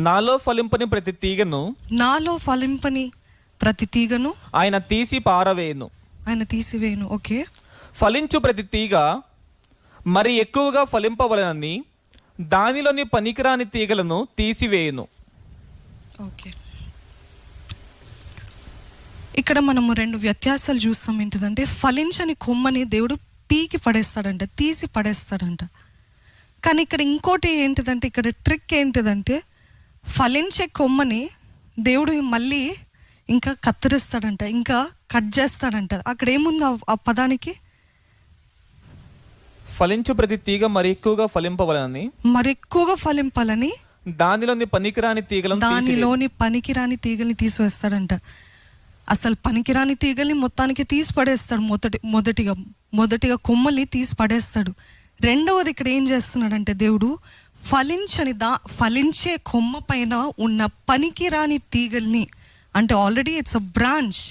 నాలో ఫలింపని ప్రతి తీగను ఆయన తీసివేయును. ఓకే. ఫలించు ప్రతి తీగ మరి ఎక్కువగా ఫలింపవలనని దానిలోని పనికిరాని తీగలను తీసివేయును. ఓకే, ఇక్కడ మనము రెండు వ్యత్యాసాలు చూస్తాం. ఏంటిదంటే, ఫలించని కొమ్మని దేవుడు పీకి పడేస్తాడంట, తీసి పడేస్తాడంట. కానీ ఇక్కడ ఇంకోటి ఏంటిదంటే, ఇక్కడ ట్రిక్ ఏంటిదంటే, ఫలించే కొమ్మని దేవుడు మళ్ళీ ఇంకా కత్తిరిస్తాడంట, ఇంకా కట్ చేస్తాడంట. అక్కడ ఏముంది ఆ పదానికి? ఫలించు ప్రతి తీగ మరి ఎక్కువగా ఫలింపాలని దానిలోని పనికిరాని తీగల్ని తీసివేస్తాడంట. అసలు పనికిరాని తీగల్ని మొత్తానికి తీసి పడేస్తాడు. మొదటిగా కొమ్మల్ని తీసి పడేస్తాడు. రెండవది ఇక్కడ ఏం చేస్తున్నాడంటే, దేవుడు ఫలించే కొమ్మ పైన ఉన్న పనికిరాని తీగల్ని, అంటే already it's a branch,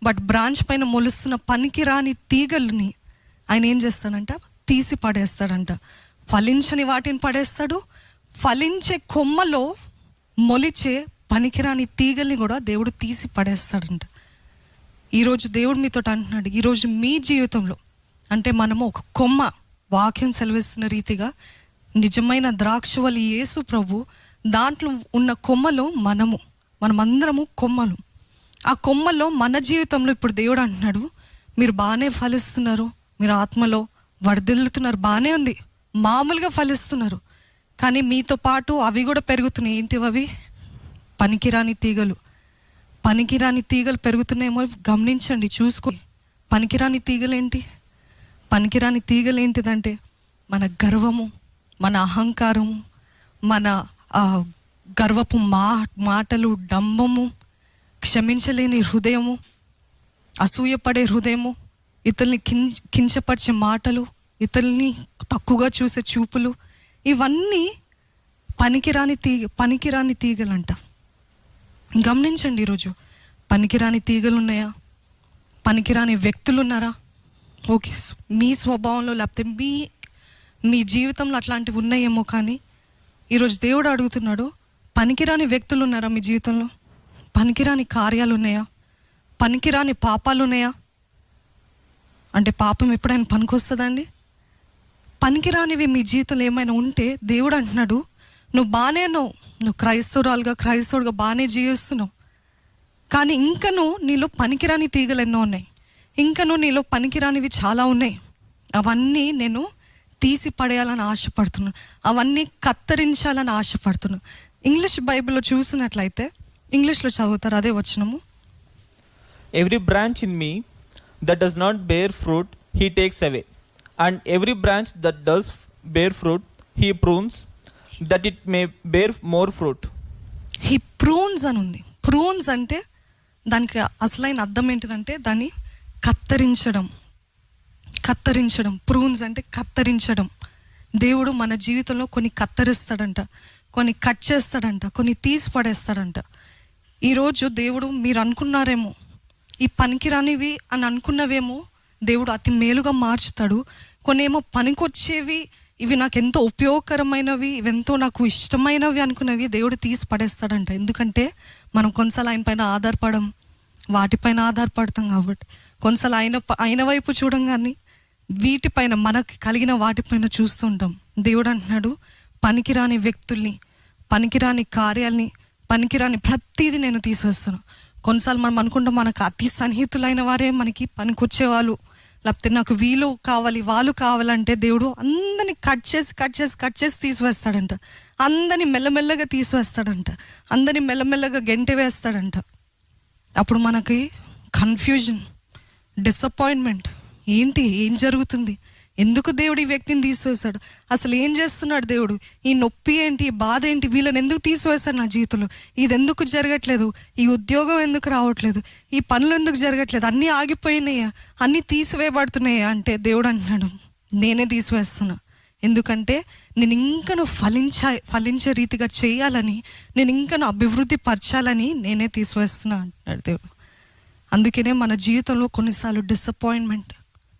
but branch పైన మొలుస్తున్న పనికిరాని తీగల్ని ఆయన ఏం చేస్తాడంట, తీసి పడేస్తాడంట. ఫలించని వాటిని పడేస్తాడు, ఫలించే కొమ్మలో మొలిచే పనికిరాని తీగల్ని కూడా దేవుడు తీసి పడేస్తాడంట. ఈరోజు దేవుడు మీతో అంటున్నాడు, ఈరోజు మీ జీవితంలో అంటే మనము ఒక కొమ్మ, వాక్యం సెలవిస్తున్న రీతిగా నిజమైన ద్రాక్షవల్లి యేసు ప్రభు, దాంట్లో ఉన్న కొమ్మలో మనమందరము కొమ్మలు. ఆ కొమ్మలో మన జీవితంలో ఇప్పుడు దేవుడు అంటున్నాడు, మీరు బాగానే ఫలిస్తున్నారు, మీరు ఆత్మలో వర్ధిల్లుతున్నారు, బాగానే ఉంది, మామూలుగా ఫలిస్తున్నారు, కానీ మీతో పాటు అవి కూడా పెరుగుతున్నాయి. ఏంటివి అవి? పనికిరాని తీగలు. పనికిరాని తీగలు పెరుగుతున్నాయేమో గమనించండి, చూసుకో. పనికిరాని తీగలు ఏంటిదంటే, మన గర్వము, మన అహంకారము, మన గర్వపు మాటలు, డంబము, క్షమించలేని హృదయము, అసూయపడే హృదయము, ఇతరుల్ని కించపరిచే మాటలు, ఇతరుల్ని తక్కువగా చూసే చూపులు, ఇవన్నీ పనికిరాని తీగలంట. గమనించండి, ఈరోజు పనికిరాని తీగలు ఉన్నాయా? పనికిరాని వ్యక్తులు ఉన్నారా? ఓకే, మీ స్వభావంలో లేకపోతే మీ జీవితంలో అట్లాంటివి ఉన్నాయేమో. కానీ ఈరోజు దేవుడు అడుగుతున్నాడు, పనికిరాని వ్యక్తులు ఉన్నారా మీ జీవితంలో? పనికిరాని కార్యాలు ఉన్నాయా? పనికిరాని పాపాలు ఉన్నాయా? అంటే పాపం ఎప్పుడైనా పనికొస్తుందా అండి? పనికిరానివి మీ జీవితంలో ఏమైనా ఉంటే దేవుడు అంటున్నాడు, నువ్వు బాగానే నువ్వు క్రైస్తవుడుగా బాగానే జీవిస్తున్నావు, కానీ ఇంకను నీలో పనికిరాని తీగలు ఎన్నో ఉన్నాయి, ఇంకను నీలో పనికిరానివి చాలా ఉన్నాయి. అవన్నీ నేను తీసి పడేయాలని ఆశపడుతున్నాను, అవన్నీ కత్తిరించాలని ఆశపడుతున్నాను. ఇంగ్లీష్ బైబిల్లో చూసినట్లయితే, ఇంగ్లీష్లో చదువుతారు, అదే వచనము. Every branch in me that does not bear fruit he takes away, and every branch that does bear fruit he prunes that it may bear more fruit. He prunes అని ఉంది. ప్రూన్స్ అంటే దానికి అసలైన అర్థం ఏంటిదంటే, దాన్ని కత్తిరించడం. ప్రూన్స్ అంటే కత్తిరించడం. దేవుడు మన జీవితంలో కొన్ని కత్తిరిస్తాడంట, కొన్ని కట్ చేస్తాడంట, కొన్ని తీసి పడేస్తాడంట. ఈరోజు దేవుడు, మీరు అనుకున్నారేమో ఈ పనికిరానివి అని అనుకున్నవేమో దేవుడు అతి మేలుగా మార్చుతాడు. కొన్ని ఏమో పనికొచ్చేవి, ఇవి నాకు ఎంతో ఉపయోగకరమైనవి, ఇవెంతో నాకు ఇష్టమైనవి అనుకున్నవి దేవుడు తీసి పడేస్తాడంట. ఎందుకంటే మనం కొన్నిసార్లు ఆయన పైన వాటిపైన ఆధారపడతాం కాబట్టి, కొన్నిసార్లు ఆయన వైపు చూడంగానే వీటిపైన, మనకు కలిగిన వాటిపైన చూస్తుంటాం. దేవుడు అంటున్నాడు, పనికిరాని వ్యక్తుల్ని, పనికిరాని కార్యాలని, పనికిరాని ప్రతిదీ నేను తీసివేస్తాను. కొన్నిసార్లు మనం అనుకుంటాం, మనకు అతి సన్నిహితులైన వారే మనకి పనికొచ్చేవాళ్ళు, లేకపోతే నాకు వీళ్ళు కావాలి, వాళ్ళు కావాలంటే దేవుడు అందరినీ కట్ చేసి తీసివేస్తాడంట. అందరినీ మెల్లమెల్లగా తీసివేస్తాడంట, అందరినీ మెల్లమెల్లగా గెంటి వేస్తాడంట. అప్పుడు మనకి కన్ఫ్యూజన్, డిసప్పాయింట్మెంట్, ఏం జరుగుతుంది, ఎందుకు దేవుడు ఈ వ్యక్తిని తీసివేశాడు, అసలు ఏం చేస్తున్నాడు దేవుడు, ఈ నొప్పి ఏంటి, ఈ బాధ ఏంటి, వీళ్ళని ఎందుకు తీసివేశాడు నా జీవితంలో, ఇది ఎందుకు జరగట్లేదు, ఈ ఉద్యోగం ఎందుకు రావట్లేదు, ఈ పనులు ఎందుకు జరగట్లేదు, అన్నీ ఆగిపోయినాయా, అన్నీ తీసివేయబడుతున్నాయా అంటే దేవుడు అంటున్నాడు, నేనే తీసివేస్తున్నా. ఎందుకంటే నేను ఇంకను ఫలించే రీతిగా చేయాలని, నేను ఇంకను అభివృద్ధి పరచాలని నేనే తీసివేస్తున్నా అంటున్నాడు దేవుడు. అందుకనే మన జీవితంలో కొన్నిసార్లు డిసప్పాయింట్మెంట్,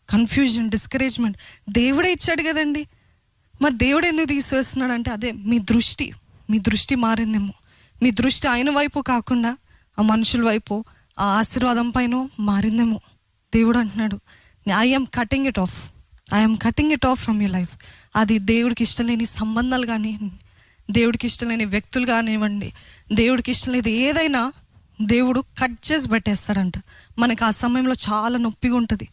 కన్ఫ్యూజన్, డిస్కరేజ్మెంట్ దేవుడే ఇచ్చాడు కదండి, మరి దేవుడు ఎందుకు తీసివేస్తున్నాడు అంటే, అదే మీ దృష్టి మారిందేమో. మీ దృష్టి ఆయన వైపు కాకుండా ఆ మనుషుల వైపు, ఆ ఆశీర్వాదం పైన మారిందేమో. దేవుడు అంటున్నాడు, I'm cutting it off from your life. అది దేవుడికి ఇష్టం లేని సంబంధాలు కానీ, దేవుడికి ఇష్టం లేని వ్యక్తులు కానివ్వండి, దేవుడికి ఇష్టం లేదు ఏదైనా దేవుడు కట్ చేసి పెట్టేస్తాడంట. మనకు ఆ సమయంలో చాలా నొప్పిగా ఉంటుంది,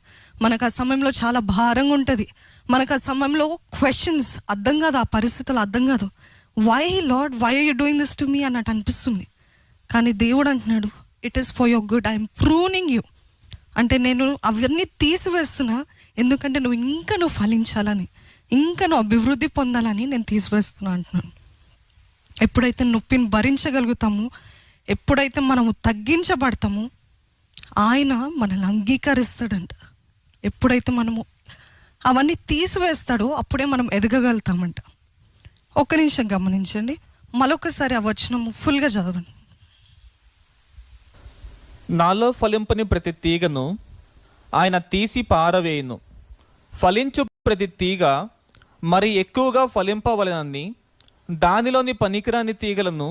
మనకు ఆ సమయంలో చాలా భారంగా ఉంటుంది, మనకు ఆ సమయంలో క్వశ్చన్స్ అర్థం కాదు, ఆ పరిస్థితులు అర్థం కాదు. Why lord, why are you doing this to me అన్నట్టు అనిపిస్తుంది. కానీ దేవుడు అంటున్నాడు, it is for your good, I'm pruning you. అంటే నేను అవన్నీ తీసివేస్తున్నా, ఎందుకంటే నువ్వు ఫలించాలని, ఇంకా నువ్వు అభివృద్ధి పొందాలని నేను తీసివేస్తున్నా అంటున్నాను. ఎప్పుడైతే నొప్పిని భరించగలుగుతామో, ఎప్పుడైతే మనము తగ్గించబడతామో, ఆయన మనల్ని అంగీకరిస్తాడంట. ఎప్పుడైతే మనము అవన్నీ తీసివేస్తాడో అప్పుడే మనం ఎదగగలుగుతామంట. ఒక్క నిమిషం గమనించండి, మరొకసారి ఆ వచనము ఫుల్గా చదవండి. నాలో ఫలింపని ప్రతి తీగను ఆయన తీసి పారవేయును, ఫలించు ప్రతి తీగ మరి ఎక్కువగా ఫలింపవలనని దానిలోని పనికిరాని తీగలను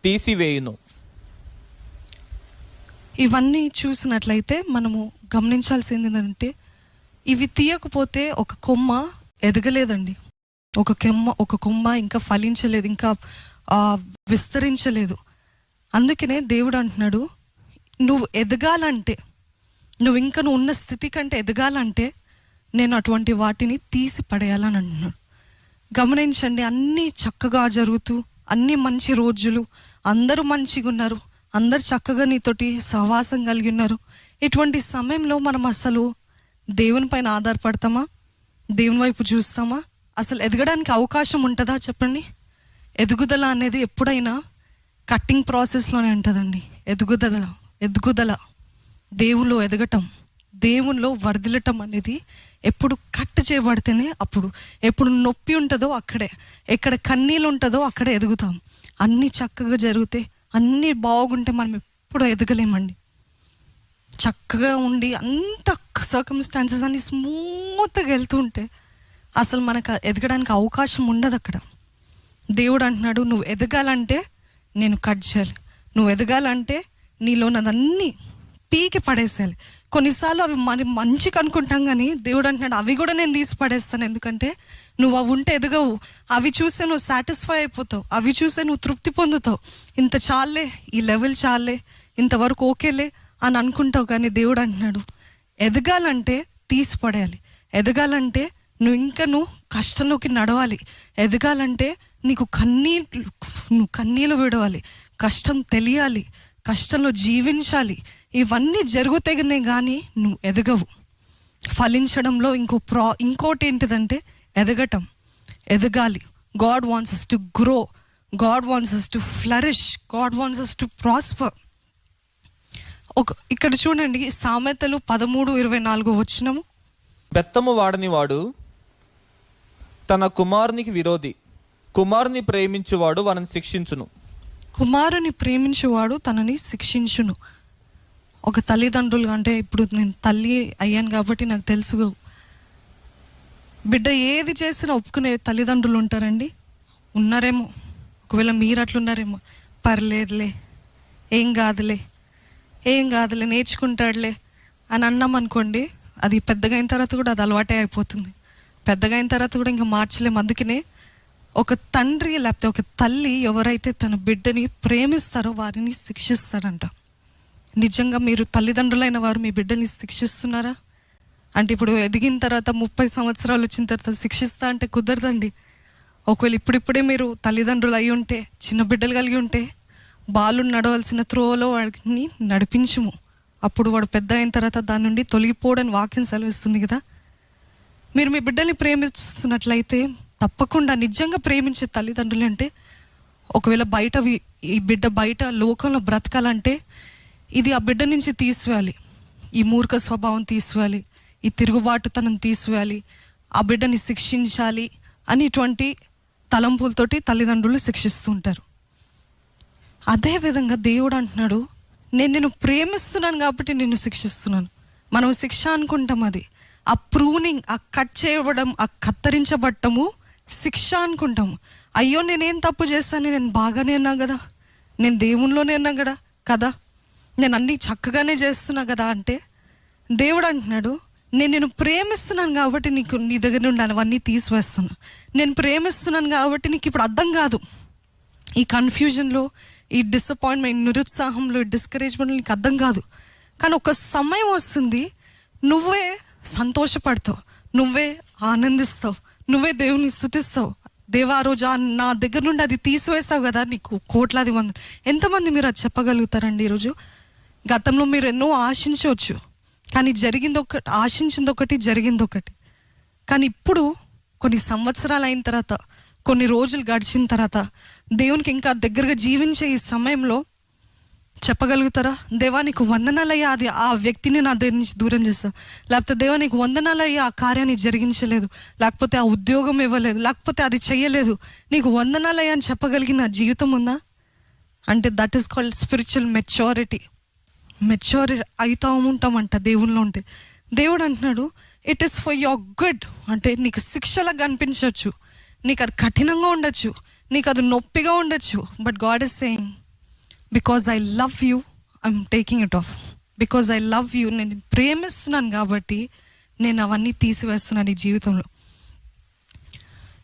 తీసివేయును. ఇవన్నీ చూసినట్లయితే మనము గమనించాల్సింది ఏంటంటే, ఇవి తీయకపోతే ఒక కొమ్మ ఎదగలేదండి. ఒక కొమ్మ ఇంకా ఫలించలేదు, ఇంకా విస్తరించలేదు. అందుకనే దేవుడు అంటున్నాడు, నువ్వు ఎదగాలంటే, నువ్వు ఉన్న స్థితి కంటే ఎదగాలంటే నేను అటువంటి వాటిని తీసి పడేయాలని అంటున్నాడు. గమనించండి, అన్నీ చక్కగా జరుగుతూ, అన్నీ మంచి రోజులు, అందరూ మంచిగా ఉన్నారు, అందరు చక్కగా నీతోటి సహవాసం కలిగి ఉన్నారు. ఇటువంటి సమయంలో మనం అసలు దేవుని పైన ఆధారపడతామా? దేవుని వైపు చూస్తామా? అసలు ఎదగడానికి అవకాశం ఉంటుందా చెప్పండి? ఎదుగుదల అనేది ఎప్పుడైనా కట్టింగ్ ప్రాసెస్లోనే ఉంటుందండి. ఎదుగుదల దేవుల్లో ఎదగటం, దేవుల్లో వర్ధిల్లటం అనేది ఎప్పుడు కట్ చేయబడితేనే, అప్పుడు ఎప్పుడు నొప్పి ఉంటుందో అక్కడే, ఎక్కడ కన్నీళ్ళు ఉంటుందో అక్కడే ఎదుగుతాం. అన్నీ చక్కగా జరిగితే, అన్నీ బాగుంటే మనం ఎప్పుడు ఎదగలేమండి. చక్కగా ఉండి అంత సర్కమ్స్టాన్సెస్ అన్ని స్మూత్గా వెళ్తూ ఉంటే అసలు మనకు ఎదగడానికి అవకాశం ఉండదు అక్కడ. దేవుడు అంటున్నాడు, నువ్వు ఎదగాలంటే నేను కట్ చేయాలి, నువ్వు ఎదగాలంటే నీలోనదన్నీ పీకి పడేసేయాలి. కొన్నిసార్లు అవి మంచిగా అనుకుంటాం, కానీ దేవుడు అంటున్నాడు అవి కూడా నేను తీసి పడేస్తాను. ఎందుకంటే నువ్వు అవి ఉంటే ఎదగవు, అవి చూసే నువ్వు సాటిస్ఫై అయిపోతావు, అవి చూసే నువ్వు తృప్తి పొందుతావు. ఇంత చాలే, ఈ లెవెల్ చాలే, ఇంతవరకు ఓకేలే అని అనుకుంటావు. కానీ దేవుడు అంటున్నాడు, ఎదగాలంటే తీసి పడేయాలి, ఎదగాలంటే నువ్వు కష్టంలోకి నడవాలి, ఎదగాలంటే నీకు కన్నీళ్ళు విడవాలి, కష్టం తెలియాలి, కష్టంలో జీవించాలి. ఇవన్నీ జరుగుతాయి కానీ నువ్వు ఎదగవు. ఫలించడంలో ఇంకోటి ఏంటిదంటే ఎదగాలి. God wants us to grow, God wants us to flourish, God wants us to prosper. ఇక్కడ చూడండి, సామెతలు 13:24 వచనము. బెత్తము వాడని వాడు తన కుమారునికి విరోధి, కుమారుని ప్రేమించువాడు వారిని శిక్షించును. కుమారుని ప్రేమించేవాడు తనని శిక్షించును. ఒక తల్లిదండ్రులు, అంటే ఇప్పుడు నేను తల్లి అయ్యాను కాబట్టి నాకు తెలుసు, బిడ్డ ఏది చేసినా ఒప్పుకునే తల్లిదండ్రులు ఉంటారండి, ఉన్నారేమో. ఒకవేళ మీరు అట్లున్నారేమో, పర్లేదులే, ఏం కాదులే నేర్చుకుంటాడులే అని అన్నాం అనుకోండి, అది పెద్దగా అయిన తర్వాత కూడా అది అలవాటే అయిపోతుంది. పెద్దగా అయిన తర్వాత కూడా ఇంకా మార్చలేము. అందుకనే ఒక తండ్రి లేకపోతే ఒక తల్లి ఎవరైతే తన బిడ్డని ప్రేమిస్తారో వారిని శిక్షిస్తారంట. నిజంగా మీరు తల్లిదండ్రులైన వారు మీ బిడ్డని శిక్షిస్తున్నారా? అంటే ఇప్పుడు ఎదిగిన తర్వాత 30 సంవత్సరాలు వచ్చిన తర్వాత శిక్షిస్తా అంటే కుదరదండి. ఒకవేళ ఇప్పుడిప్పుడే మీరు తల్లిదండ్రులు అయి ఉంటే, చిన్న బిడ్డలు కలిగి ఉంటే, బాలు నడవలసిన త్రోవలో వాడిని నడిపించుము, అప్పుడు వాడు పెద్ద అయిన తర్వాత దాని నుండి తొలగిపోవడానికి వాక్యం సెలవిస్తుంది కదా. మీరు మీ బిడ్డల్ని ప్రేమిస్తున్నట్లయితే తప్పకుండా నిజంగా ప్రేమించే తల్లిదండ్రులు అంటే, ఒకవేళ ఈ బిడ్డ బయట లోకంలో బ్రతకాలంటే ఇది ఆ బిడ్డ నుంచి తీసివేయాలి, ఈ మూర్ఖ స్వభావం తీసివేయాలి, ఈ తిరుగుబాటుతనం తీసివేయాలి, ఆ బిడ్డని శిక్షించాలి అని ఇటువంటి తలంపులతోటి తల్లిదండ్రులు శిక్షిస్తుంటారు. అదేవిధంగా దేవుడు అంటున్నాడు, నేను ప్రేమిస్తున్నాను కాబట్టి నిన్ను శిక్షిస్తున్నాను. మనం శిక్ష అనుకుంటాం, అది ఆ ప్రూనింగ్, ఆ కట్ చేయడం, ఆ కత్తిరించబడటము శిక్ష అనుకుంటాము. అయ్యో నేనేం తప్పు చేస్తాను, నేను బాగానే ఉన్నా కదా, నేను దేవునిలోనే ఉన్నా కదా, నేను అన్నీ చక్కగానే చేస్తున్నా కదా అంటే దేవుడు అంటున్నాడు, నేను నిన్ను ప్రేమిస్తున్నాను కాబట్టి నీకు నీ దగ్గర నుండి అవన్నీ తీసివేస్తున్నా. నేను ప్రేమిస్తున్నాను కాబట్టి నీకు ఇప్పుడు అర్థం కాదు. ఈ కన్ఫ్యూజన్లో, ఈ డిసప్పాయింట్మెంట్, నిరుత్సాహంలో, ఈ డిస్కరేజ్మెంట్లో నీకు అర్థం కాదు. కానీ ఒక సమయం వస్తుంది, నువ్వే సంతోషపడతావు, నువ్వే ఆనందిస్తావు, నువ్వే దేవుని స్తుతిస్తావు. దేవా, ఆ రోజు నా దగ్గర నుండి అది తీసివేస్తావు కదా, నీకు కోట్లాది మంది. ఎంతమంది మీరు అది చెప్పగలుగుతారండి? ఈరోజు గతంలో మీరు ఎన్నో ఆశించవచ్చు, కానీ ఆశించింది ఒకటి, జరిగింది ఒకటి. కానీ ఇప్పుడు కొన్ని సంవత్సరాలు అయిన తర్వాత, కొన్ని రోజులు గడిచిన తర్వాత, దేవునికి ఇంకా దగ్గరగా జీవించే ఈ సమయంలో చెప్పగలుగుతారా, దేవా నీకు వందనాలయ్యా, అది ఆ వ్యక్తిని నా దగ్గర నుంచి దూరం చేస్తా, లేకపోతే దేవా నీకు వందనాలయ్యా ఆ కార్యాన్ని జరిగించలేదు, లేకపోతే ఆ ఉద్యోగం ఇవ్వలేదు, లేకపోతే అది చెయ్యలేదు, నీకు వందనాలయ్యా అని చెప్పగలిగిన జీవితం ఉందా అంటే that is called spiritual maturity అవుతా ఉంటామంట దేవుల్లో ఉంటే. దేవుడు అంటున్నాడు, it is for your good. అంటే నీకు శిక్షలాగా కనిపించవచ్చు, నీకు అది కఠినంగా ఉండొచ్చు, నీకు అది నొప్పిగా ఉండొచ్చు, but God is saying, because I love you, I'm taking it of. Because I love you, నేను ప్రేమిస్తున్నాను కాబట్టి నేను అవన్నీ తీసివేస్తున్నాను ఈ జీవితంలో.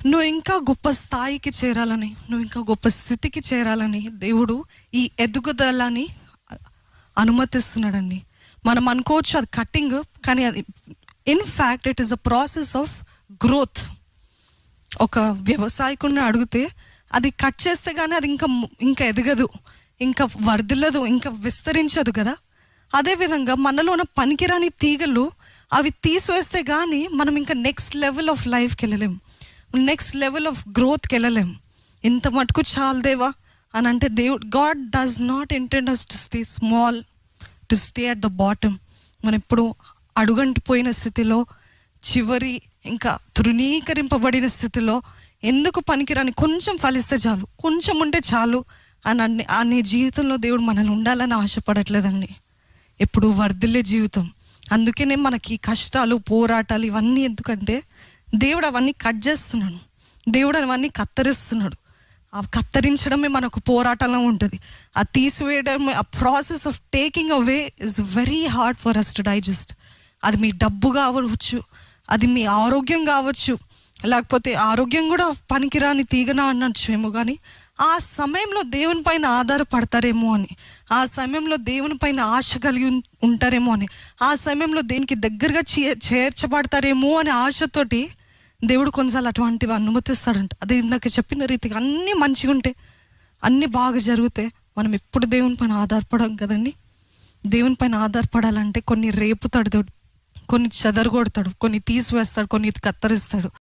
నువ్వు ఇంకా గొప్ప స్థాయికి చేరాలని, నువ్వు ఇంకా గొప్ప స్థితికి చేరాలని దేవుడు ఈ ఎదుగుదలని అనుమతిస్తున్నాడండి. మనం అనుకోవచ్చు అది కట్టింగ్, కానీ అది in fact it is a process of growth. ఒక వ్యవసాయకుడిని అడిగితే అది కట్ చేస్తే కానీ అది ఇంకా ఎదగదు, ఇంకా వర్ధిల్లదు, ఇంకా విస్తరించదు కదా. అదేవిధంగా మనలో ఉన్న పనికిరాని తీగలు అవి తీసివేస్తే కానీ మనం ఇంకా నెక్స్ట్ లెవెల్ ఆఫ్ లైఫ్కి వెళ్ళలేం, నెక్స్ట్ లెవెల్ ఆఫ్ గ్రోత్కి వెళ్ళలేం. ఇంత మటుకు చాలు దేవా అని అంటే దేవుడు, God does not intend us to stay small, to stay at the bottom. మనం ఎప్పుడు అడుగంటిపోయిన స్థితిలో, చివరి ఇంకా తృణీకరింపబడిన స్థితిలో, ఎందుకు పనికిరాని కొంచెం ఫలిస్తే చాలు, కొంచెం ఉంటే చాలు అని అనే జీవితంలో దేవుడు మనల్ని ఉండాలని ఆశపడట్లేదండి. ఎప్పుడు వర్ధిల్లే జీవితం. అందుకనే మనకి కష్టాలు, పోరాటాలు ఇవన్నీ ఎందుకంటే దేవుడు అవన్నీ కట్ చేస్తున్నాడు, దేవుడు అవన్నీ కత్తరిస్తున్నాడు. ఆ కత్తరించడమే మనకు పోరాటంలో ఉంటుంది. ఆ తీసివేయడమే, ఆ process of taking away is very hard for us to digest. అది మీ డబ్బు కావచ్చు, అది మీ ఆరోగ్యం కావచ్చు, లేకపోతే ఆరోగ్యం కూడా పనికిరాని తీగన అనొచ్చేమో, కానీ ఆ సమయంలో దేవుని పైన ఆధారపడతారేమో అని, ఆ సమయంలో దేవుని పైన ఆశ కలిగి ఉంటారేమో అని, ఆ సమయంలో దేనికి దగ్గరగా చేర్చబడతారేమో అనే ఆశతోటి దేవుడు కొన్నిసార్లు అటువంటివి అనుమతిస్తాడంట. అదే ఇందాక చెప్పిన రీతిగా అన్నీ మంచిగా ఉంటే, అన్నీ బాగా జరిగితే మనం ఎప్పుడు దేవుని పైన ఆధారపడం కదండి. దేవుని పైన ఆధారపడాలంటే కొన్ని రేపుతాడు దేవుడు, కొన్ని చెదరగొడతాడు, కొన్ని తీసివేస్తాడు, కొన్ని కత్తరిస్తాడు.